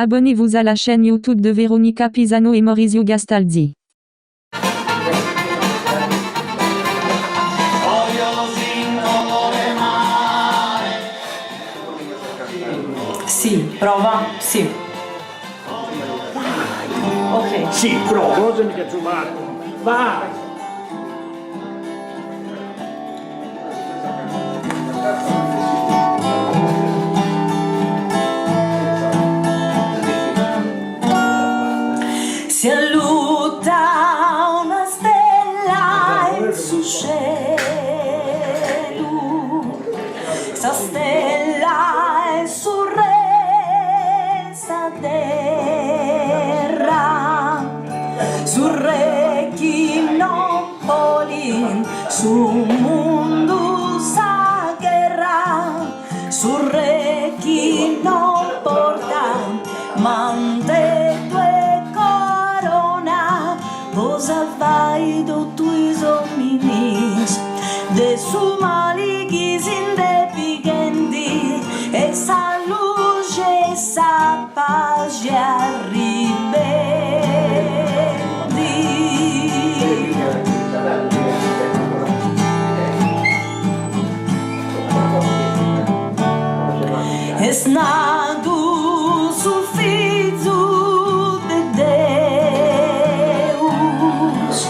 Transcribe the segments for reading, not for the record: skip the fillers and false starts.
Abonnez-vous à la chaîne YouTube de Veronica Pisano et Maurizio Gastaldi. Sì, prova, sì. Ok. Sì, prova, non se mica giubato. Vai! Si alluta una stella in su cielo, sta stella è su resa terra, su re chi non polin, su mondo sa guerra, su re chi non porta mante tue corona, cosa vai do tuis hominis, de su malighis indepighendi, e sa luce e sa pace arribendi. Es nadu su fizu de Deus,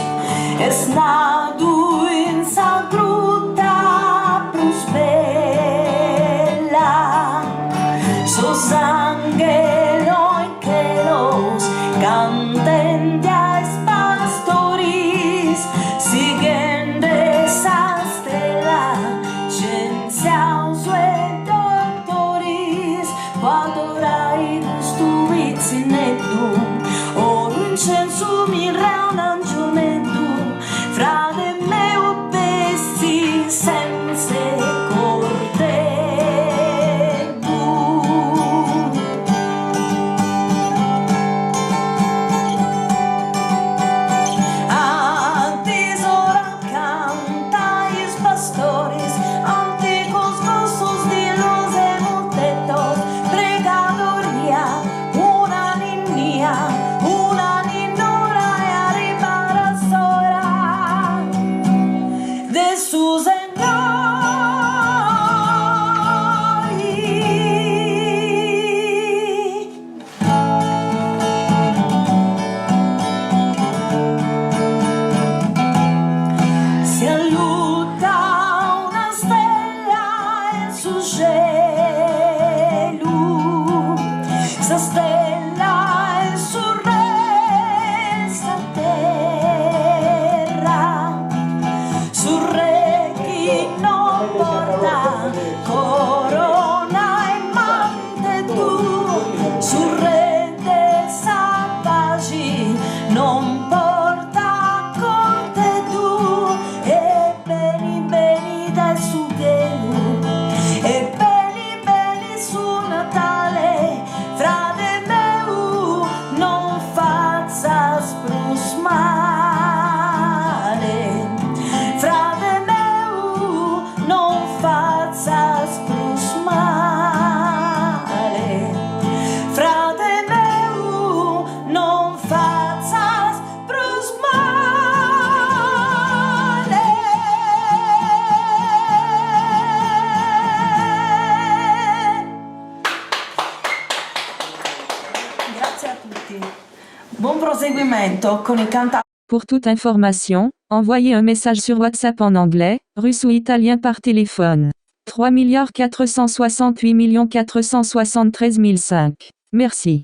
es nadu in sa gruta prospella, sos angelo in celos canten dias pastoris, siguen de sa stella, scienziaus e doctoris, quadorai stuiz in edum, or un censu mi raunan giunedum, frate meu bessi sense cortedum. Antis ora cantais pastores, anticos gossos de los emotetos, pregadoria, una ninnora e arribar a sora de su si alluta una stella in su cielo, sta stella è su resa terra, su re chi non porta corona e mante tu, su re de sa pace non porta corte tu, e beni beni dal su gelu, e beni beni su Natale, frate meu non fazzas prus male, frate meu non fazzas prus male, frate meu non fazzas prus male. Grazie a tutti. Buon proseguimento con il cantante. Pour toute information, envoyez un message sur WhatsApp en anglais, russe ou italien par téléphone. 3 468 473 005. Merci.